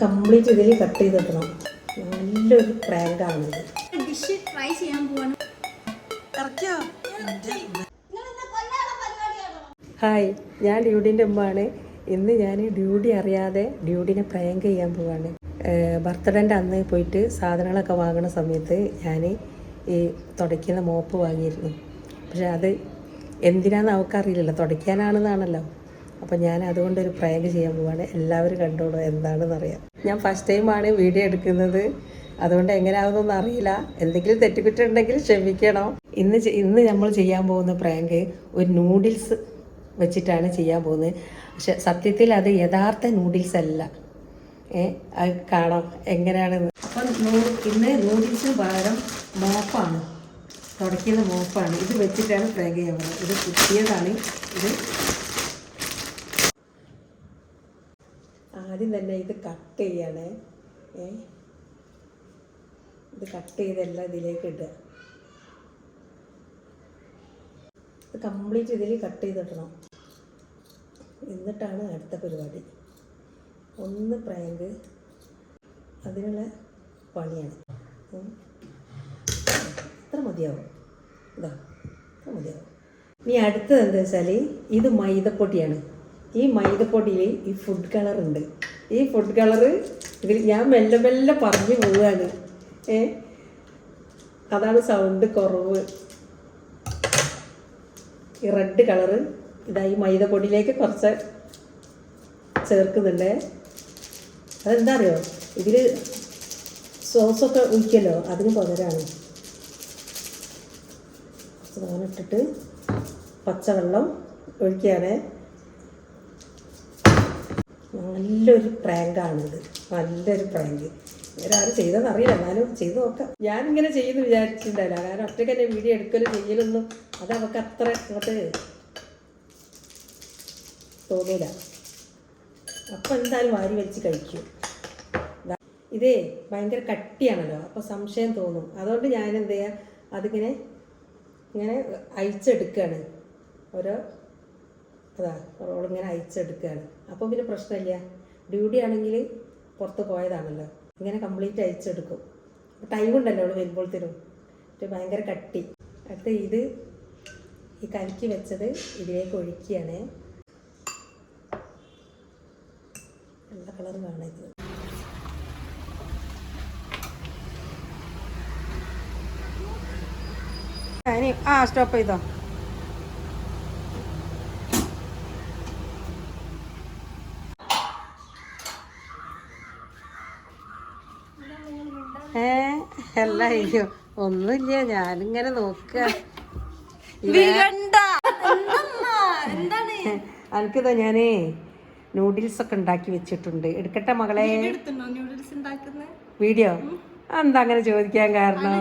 Complete ഇതിൽ cut ചെയ്തിടണം. നല്ലൊരു പ്രാങ്കാണിത്. Dish try ചെയ്യാൻ പോവാണ്. ഹായ്, ഞാൻ ഡ്യൂഡിൻ്റെ ഉമ്മയാണ്. ഇന്ന് ഞാൻ ഡ്യൂഡി അറിയാതെ ഡ്യൂഡിനെ പ്രാങ്ക് ചെയ്യാൻ പോവാണ്. ബർത്ത്ഡേൻ്റെ അന്ന് പോയിട്ട് സാധനങ്ങളൊക്കെ വാങ്ങുന്ന സമയത്ത് ഞാൻ ഈ തുടയ്ക്കുന്ന മോപ്പ് വാങ്ങിയിരുന്നു. പക്ഷെ അത് എന്തിനാണെന്ന് അവൾക്കറിയില്ലല്ലോ, തുടയ്ക്കാനാണെന്നാണല്ലോ. അപ്പോൾ ഞാൻ അതുകൊണ്ടൊരു പ്രാങ്ക് ചെയ്യാൻ പോവാണ്. എല്ലാവരും കണ്ടോളൂ, എന്താണെന്ന് അറിയാം. ഞാൻ ഫസ്റ്റ് ടൈമാണ് വീഡിയോ എടുക്കുന്നത്, അതുകൊണ്ട് എങ്ങനെയാവുന്നൊന്നും അറിയില്ല. എന്തെങ്കിലും തെറ്റുകുറ്റുണ്ടെങ്കിൽ ക്ഷമിക്കണം. ഇന്ന് നമ്മൾ ചെയ്യാൻ പോകുന്ന പ്രാങ്ക് ഒരു നൂഡിൽസ് വെച്ചിട്ടാണ് ചെയ്യാൻ പോകുന്നത്. പക്ഷെ സത്യത്തിൽ അത് യഥാർത്ഥ നൂഡിൽസ് അല്ല. അത് കാണാം എങ്ങനെയാണെന്ന്. അപ്പം ഇന്ന് നൂഡിൽസിന് പകരം മോപ്പാണ്, തുടയ്ക്കുന്ന മോപ്പാണ്. ഇത് വെച്ചിട്ടാണ് പ്രാങ്ക് ചെയ്യാൻ പോകുന്നത്. ഇത് പുതിയതാണ്. ഇത് ആദ്യം തന്നെ ഇത് കട്ട് ചെയ്യണേ. ഇത് കട്ട് ചെയ്തെല്ലാം ഇതിലേക്ക് ഇടുക. ഇത് കംപ്ലീറ്റ് ഇതിൽ കട്ട് ചെയ്തിടണം. എന്നിട്ടാണ് അടുത്ത പരിപാടി. ഒന്ന് പ്രാങ്ക്, അതിനുള്ള പണിയാണ്. ഇത്ര മതിയാവും. ഇതാ ഇത്ര മതിയാവും. ഇനി അടുത്തത് എന്താ വെച്ചാൽ, ഇത് മൈദപ്പൊടിയാണ്. ഈ മൈദപ്പൊടിയിൽ ഈ ഫുഡ് കളർ ഉണ്ട്. ഈ ഫുഡ് കളറ് ഇതിൽ ഞാൻ മെല്ലെ മെല്ലെ പറഞ്ഞു പോവുകയാണ്. അതാണ് സൗണ്ട് കുറവ്. ഈ റെഡ് കളറ് ഇതാ ഈ മൈദപ്പൊടിയിലേക്ക് കുറച്ച് ചേർക്കുന്നുണ്ട്. അതെന്താ അറിയോ, ഇതിൽ സോസൊക്കെ ഒഴിക്കല്ലോ, അതിന് പകരമാണ്. കുറച്ച് ഇട്ടിട്ട് പച്ചവെള്ളം ഒഴിക്കുകയാണ്. നല്ലൊരു പ്രാങ്കാണിത്, നല്ലൊരു പ്രാങ്ക്. വേറാരും ചെയ്തതെന്ന് അറിയില്ല, എന്നാലും ചെയ്ത് നോക്കാം. ഞാനിങ്ങനെ ചെയ്യുന്നു വിചാരിച്ചിട്ടുണ്ടായില്ല. കാരണം ഒറ്റയ്ക്ക് തന്നെ വീഡിയോ എടുക്കലും ചെയ്യലൊന്നും അത് അവൾക്ക് അത്ര അങ്ങോട്ട് തോന്നില്ല. അപ്പം എന്തായാലും വാരി വെച്ച് കഴിക്കും. ഇതേ ഭയങ്കര കട്ടിയാണല്ലോ, അപ്പോൾ സംശയം തോന്നും. അതുകൊണ്ട് ഞാൻ എന്ത് ചെയ്യുക, അതിങ്ങനെ ഇങ്ങനെ അയച്ചെടുക്കുകയാണ്. ഓരോ അതാ റോളിങ്ങനെ അയച്ചെടുക്കുകയാണ്. അപ്പോൾ പിന്നെ പ്രശ്നമില്ല. ഡ്യൂട്ടി ആണെങ്കിൽ പുറത്ത് പോയതാണല്ലോ, ഇങ്ങനെ കംപ്ലീറ്റ് അയച്ചെടുക്കും. ടൈം ഉണ്ടല്ലോ അവൾ വരുമ്പോഴത്തേനും. ഭയങ്കര കട്ടി. അടുത്ത് ഇത് ഈ കലക്കി വെച്ചത് ഇതിലേക്ക് ഒഴിക്കുകയാണ്. നല്ല കളർ കാണാം ഇത്. സ്റ്റോപ്പ് ചെയ്തോ. അല്ല, അയ്യോ ഒന്നുമില്ല, ഞാനിങ്ങനെ നോക്കുക. എനിക്കിതാ ഞാനേ നൂഡിൽസ് ഒക്കെ ഉണ്ടാക്കി വെച്ചിട്ടുണ്ട്. എടുക്കട്ടെ മകളെ വീഡിയോ? എന്താ അങ്ങനെ ചോദിക്കാൻ കാരണം,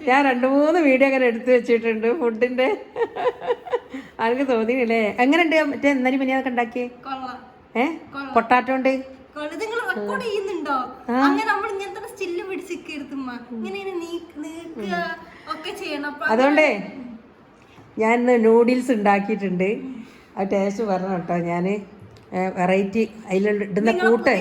ഞാൻ 2-3 വീഡിയോ അങ്ങനെ എടുത്തു വെച്ചിട്ടുണ്ട് ഫുഡിന്റെ. എനിക്ക് തോന്നിയില്ലേ? എങ്ങനെയുണ്ട് മറ്റേ എന്നാലും പനിയൊക്കെ ഉണ്ടാക്കി? പൊട്ടാറ്റോ ഉണ്ട്. അതുകൊണ്ടേ ഞാൻ ഇന്ന് നൂഡിൽസ് ഉണ്ടാക്കിയിട്ടുണ്ട്. അത് ടേസ്റ്റ് പറഞ്ഞു കേട്ടോ. ഞാൻ വെറൈറ്റി അതിലിടുന്ന കൂട്ട്,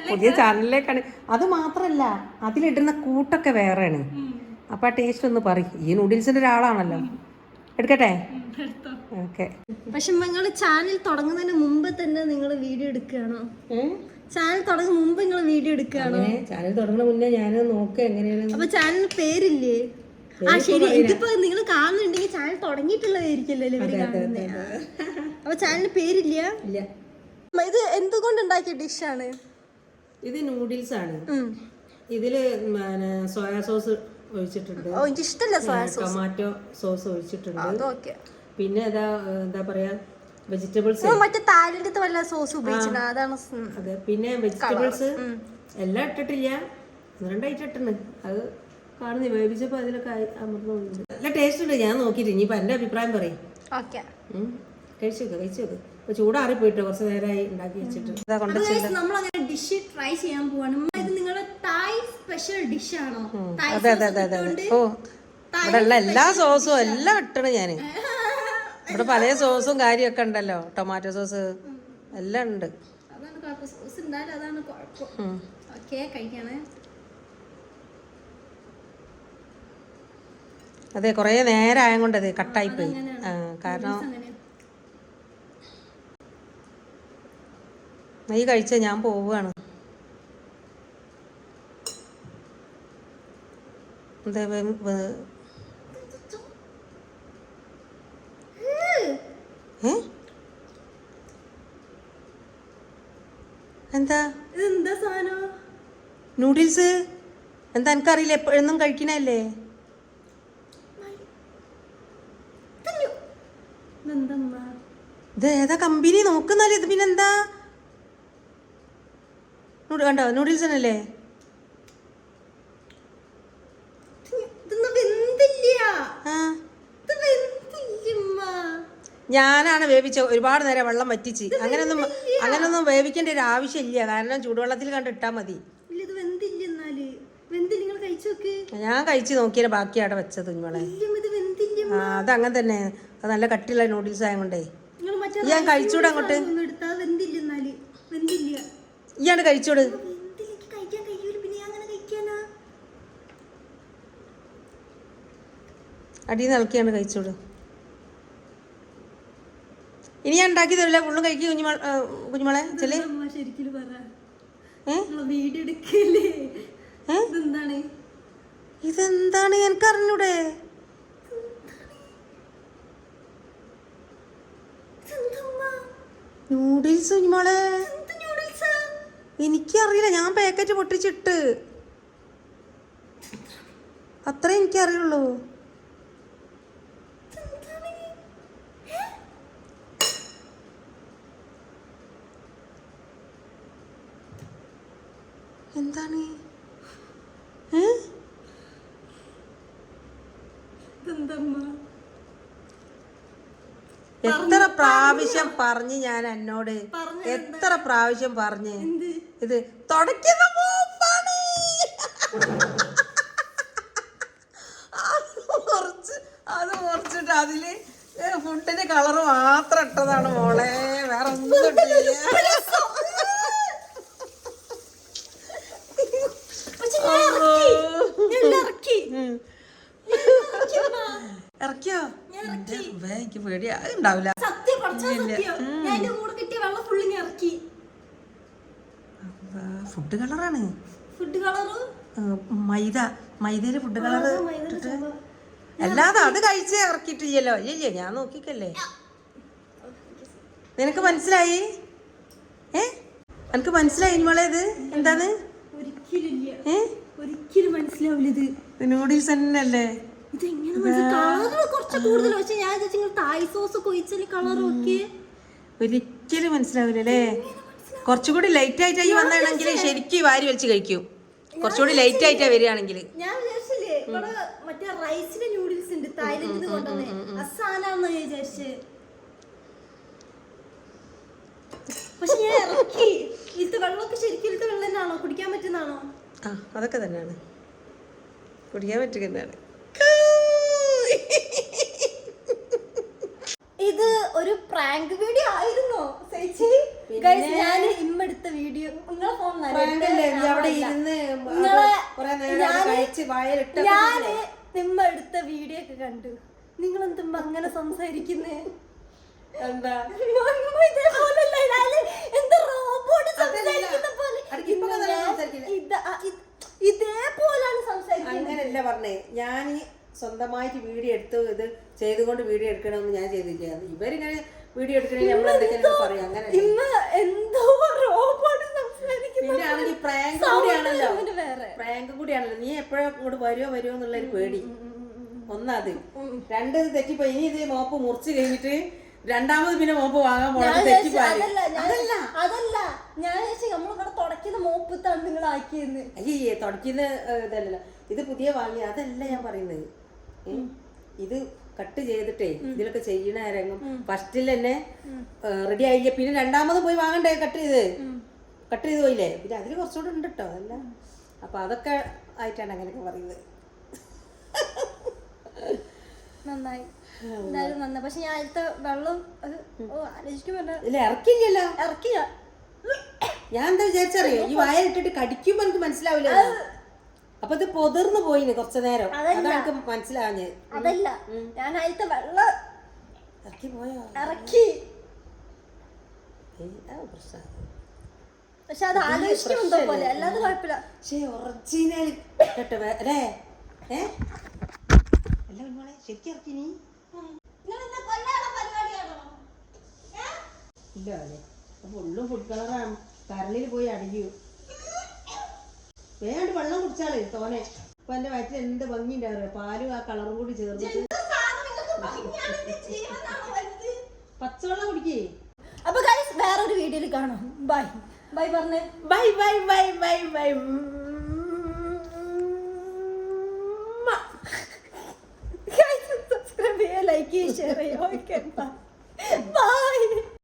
പുതിയ ചാനലിലേക്കാണ്. അത് മാത്രല്ല, അതിലിടുന്ന കൂട്ടൊക്കെ വേറെയാണ്. അപ്പൊ ആ ടേസ്റ്റ് ഒന്ന് പറയും. ഈ നൂഡിൽസിന്റെ ഒരാളാണല്ലോ. എടുക്കട്ടെ? ഓക്കെ. പക്ഷെ നിങ്ങൾ ചാനൽ തുടങ്ങുന്നതിന് മുമ്പ് തന്നെ നിങ്ങൾ വീഡിയോ എടുക്കുകയാണോ? ചാനൽ തുടങ്ങുന്ന മുമ്പ് നിങ്ങൾ വീഡിയോ എടുക്കുകയാണോ? ചാനൽ തുടങ്ങുന്ന മുന്നേ ഞാൻ നോക്കുക എങ്ങനെയാണ്. അപ്പൊ ചാനൽ പേരില്ലേ? ആ ശരി, ഇതിപ്പോ നിങ്ങൾ കാണുന്നുണ്ടെങ്കിൽ ചാനൽ തുടങ്ങിയിട്ടുള്ളതായിരിക്കല്ലോ ഇവര് കാണുന്നത്. അപ്പൊ ചാനലിന് പേരില്ല? ഇല്ല. ഇത് എന്തുകൊണ്ട് ഉണ്ടാക്കിയ ഡിഷാണ്? ഇത് നൂഡിൽസ് ആണ്. ഇതില് സോയാ സോസ് ഒഴിച്ചിട്ടുണ്ട്. എനിക്ക് ഇഷ്ടമല്ല സോയാ സോസ്. ടൊമാറ്റോ സോസ് ഒഴിച്ചിട്ടുണ്ട്. പിന്നെ എന്താ പറയാ, വെജിറ്റബിൾസ് മറ്റേ താലിന്റെ വല്ല സോസ് ഉപയോഗിച്ചിട്ടുണ്ട്, അതാണ്. അതെ, പിന്നെ വെജിറ്റബിൾസ് എല്ലാം ഇട്ടിട്ടില്ല, 2 ഐറ്റം ഇട്ടുണ്ട്. അത് കാണുന്ന വേവിച്ചപ്പോ അതിലൊക്കെ അമർന്നു. നല്ല ടേസ്റ്റ് ഉണ്ട്. ഞാൻ നോക്കിയിട്ട് ഇനിയിപ്പോ എന്റെ അഭിപ്രായം പറയും. കഴിച്ചു നോക്ക്. ഇപ്പൊ ചൂടാറി പോയിട്ട് കുറച്ച് നേരമായി ഉണ്ടാക്കി വെച്ചിട്ട്. നമ്മളങ്ങനെ ഡിഷ് ട്രൈ ചെയ്യാൻ പോവാണ്. ഇത് നിങ്ങളുടെ തായ് സ്പെഷ്യൽ ഡിഷ് ആണോ? അതെ. ഓ, ഇവിടെ ഉള്ള എല്ലാ സോസും എല്ലാം ഇട്ടണ് ഞാന്. ഇവിടെ പല സോസും കാര്യമൊക്കെ ഉണ്ടല്ലോ, ടൊമാറ്റോ സോസ് എല്ലാം ഉണ്ട്. കുഴപ്പം, സോസ് ഉണ്ടായാലും അതാണ് കുഴപ്പം. ഓക്കെ, കഴിക്കണേ. അതെ, കുറേ നേരം ആയ കൊണ്ടത് കട്ടായിപ്പോയി. കാരണം നീ കഴിച്ച ഞാൻ പോവുകയാണ്. എന്താ എന്താ എന്താ സാധനം? നൂഡിൽസ്. എന്താ എനിക്കറിയില്ല, എപ്പോഴൊന്നും കഴിക്കണല്ലേ. ഇത് ഏതാ കമ്പനി നോക്കുന്നാല്. ഇത് പിന്നെന്താ കണ്ടോ, നൂഡിൽസ് തന്നെയല്ലേ. ഞാനാണ് വേവിച്ച, ഒരുപാട് നേരം വെള്ളം വറ്റിച്ച്. അങ്ങനൊന്നും വേവിക്കേണ്ട ഒരു ആവശ്യമില്ല, കാരണം ചൂടുവെള്ളത്തിൽ കണ്ട് ഇട്ടാ മതി. ഞാൻ കഴിച്ച് നോക്കിയാലേ ബാക്കി അവിടെ വെച്ചത് കുഞ്ഞോളെ. അതങ്ങനെ തന്നെ, അത് നല്ല കട്ടിയുള്ള നൂഡിൽസ് ആയതുകൊണ്ടേ. ഞാൻ കഴിച്ചൂടെ അങ്ങോട്ട്, ഇയാണ്ട് കഴിച്ചോട്. അടിയിൽ നിന്ന് ഇളക്കിയാണ് കഴിച്ചോട്. ഇനി ഞാൻ ഉണ്ടാക്കി തരില്ല, ഫുള്ളും കഴിക്കും കുഞ്ഞുമോളെ. ചെല്ലേ ഇതെന്താണ് എനിക്കറിഞ്ഞൂടെ. നൂഡിൽസ് കുഞ്ഞുമോളെ, എനിക്കറിയില്ല. ഞാൻ പാക്കറ്റ് പൊട്ടിച്ചിട്ട് അത്രേ എനിക്കറിയുള്ളൂ. എന്താണ് എത്ര പ്രാവശ്യം പറഞ്ഞ് ഞാൻ എന്നോട്, എത്ര പ്രാവശ്യം പറഞ്ഞ് ഇത് തുടയ്ക്കുന്ന മോപ്പാണ്. അത് മുറിച്ചിട്ട് അതില് ഫുഡിന്റെ കളറ് മാത്രം ഇട്ടതാണ് മോളെ, വേറെ ഒന്നും ഇട്ടില്ല. ഇറക്കിയോ? എനിക്ക് പേടിയാ, ഉണ്ടാവില്ല. ഫുഡ് കളറാണ്. മൈദയില് ഫുഡ് കളറ് ഇട്ടിട്ട്. അല്ലാതെ അത് കഴിച്ച് ഇറക്കിയിട്ടില്ലല്ലോ. ഇല്ലേ, ഞാൻ നോക്കിക്കല്ലേ. നിനക്ക് മനസ്സിലായി? എനിക്ക് മനസ്സിലായി മോളെ. ഇത് എന്താണ്? ഒരിക്കലും മനസ്സിലാവില്ല. ഇത് നൂഡിൽസ് തന്നെയല്ലേ. ഒരിക്കലും മനസ്സിലാവില്ലല്ലേ. കുറച്ചുകൂടി ലൈറ്റ് ആയിട്ടായി വന്നാണെങ്കിൽ ശരിക്കും വാരി വലിച്ച് കഴിക്കും. കുറച്ചുകൂടി ലൈറ്റ് ആയിട്ടാ വരികയാണെങ്കിൽ. ഞാൻ വിചാരിച്ചില്ലേ മറ്റേ റൈസിന്റെ നൂഡിൽസ് ഉണ്ട് തായ്ലൻഡിൽ കൊണ്ടുവന്നേ, അസാനാന്ന് വിചാരിച്ചേ. പക്ഷെ ഞാൻ ഇറക്കി. ഇത് വെള്ളമൊക്കെ ശരിക്കും വെള്ളം തന്നെയാണോ? കുടിക്കാൻ പറ്റുന്നതാണോ? ആ, അതൊക്കെ തന്നെയാണ്, കുടിക്കാൻ പറ്റുക തന്നെയാണ്. ഇത് ഒരു പ്രാങ്ക് വീഡിയോ ആയിരുന്നോ ചേച്ചി? ഞാൻ ഇമ്മെടുത്ത വീഡിയോ നിങ്ങളെ ഫോൺ ഞാന് ഇമ്മെടുത്ത വീഡിയോ ഒക്കെ കണ്ടു. നിങ്ങൾ എന്തുമ്പോ അങ്ങനെ സംസാരിക്കുന്നേ? എന്താ റോബോട്ട് സംസാരിക്കുന്ന പോലെ ഇതേപോലാണ് സംസാരിക്കുന്നത്. അങ്ങനല്ല പറഞ്ഞേ, ഞാൻ സ്വന്തമായിട്ട് വീഡിയോ എടുത്ത് ഇത് ചെയ്തുകൊണ്ട് വീഡിയോ എടുക്കണമെന്ന് ഞാൻ ചെയ്തില്ല. ഇവരിങ്ങനെ വീഡിയോ എടുക്കണമെങ്കിൽ നമ്മൾ എന്തൊക്കെയാണ് പറയാം. അങ്ങനെ പ്രാങ്ക് കൂടിയാണല്ലോ. നീ എപ്പോഴും ഇങ്ങോട്ട് വരുമോ എന്നുള്ളൊരു പേടി. ഒന്നത്. രണ്ട് തെറ്റിപ്പോയി. ഇനി ഇത് മോപ്പ് മുറിച്ച് കഴിഞ്ഞിട്ട് രണ്ടാമത് പിന്നെ മോപ്പ് വാങ്ങാൻ പോണത് തെറ്റിപ്പോയി. അതല്ല ഞാൻ നമ്മളിവിടെ തുടക്കുന്ന മോപ്പ് നിങ്ങൾ ആക്കിയെന്ന്. അയ്യേ, തുടക്കുന്ന ഇതല്ലല്ലോ, ഇത് പുതിയ വാങ്ങി. അതല്ല ഞാൻ പറയുന്നത്. ഇത് കട്ട് ചെയ്തിട്ടേ ഇതിലൊക്കെ ചെയ്യണ രംഗം ഫസ്റ്റിൽ തന്നെ റെഡി ആയില്ല. പിന്നെ രണ്ടാമത് പോയി വാങ്ങണ്ടേ? കട്ട് ചെയ്ത് പോയില്ലേ. പിന്നെ അതിൽ കുറച്ചുകൂടെ ഉണ്ട് കേട്ടോ. അതല്ല, അപ്പൊ അതൊക്കെ ആയിട്ടാണ് അങ്ങനെയൊക്കെ പറയുന്നത്. നന്നായി, എന്തായാലും നന്നായി. പക്ഷെ ഞാൻ അടുത്ത വെള്ളം ആലോചിക്കുമ്പോ ഇറക്കില്ലല്ലോ. ഇറക്കിയ ഞാൻ എന്താ വിചാരിച്ചറിയോ ഈ വായ ഇട്ടിട്ട് കടിക്കുമ്പോ എനിക്ക് മനസ്സിലാവില്ല. അപ്പൊ ഇത് പൊതിർന്നു പോയിന് കുറച്ചു നേരം, അതാണ് എനിക്ക് മനസ്സിലാവുന്നത്. അതല്ല, ഞാൻ അതിലത്തെ വെള്ളം ഇറക്കി പോയോ? ഇറക്കി. പ്രശ്നം. പക്ഷെ അത് ആലോചിക്കുന്നുണ്ടോ പോലെ, അല്ലാതെ കുഴപ്പമില്ല. പക്ഷേ ഒറിജിനൽ കേട്ടോ അല്ലേ? അല്ല മോളെ ശരിക്കും ഇറക്കി നീ ഇല്ല അല്ലേ? അപ്പൊ ഉള്ളും ഫുഡ് കളറാണ്, കരളിൽ പോയി അടിക്കൂ. വേണ്ട വെള്ളം കുടിച്ചാളേ തോനെ. അപ്പൊ എന്റെ വയറ്റിൽ എന്ത് ഭംഗി ഉണ്ടാവുക, പാലും ആ കളറും കൂടി ചേർന്നിട്ട്. പച്ചവെള്ളം കുടിക്കേ. അപ്പൊ ഗൈസ് വേറൊരു വീഡിയോയിൽ കാണാം. ബൈ ബൈ പറഞ്ഞേ. Bye bye bye bye bye. Subscribe ചെയ്യുക, ലൈക്ക് ചെയ്യുക, ഷെയർ ചെയ്യുക. ഓക്കെ.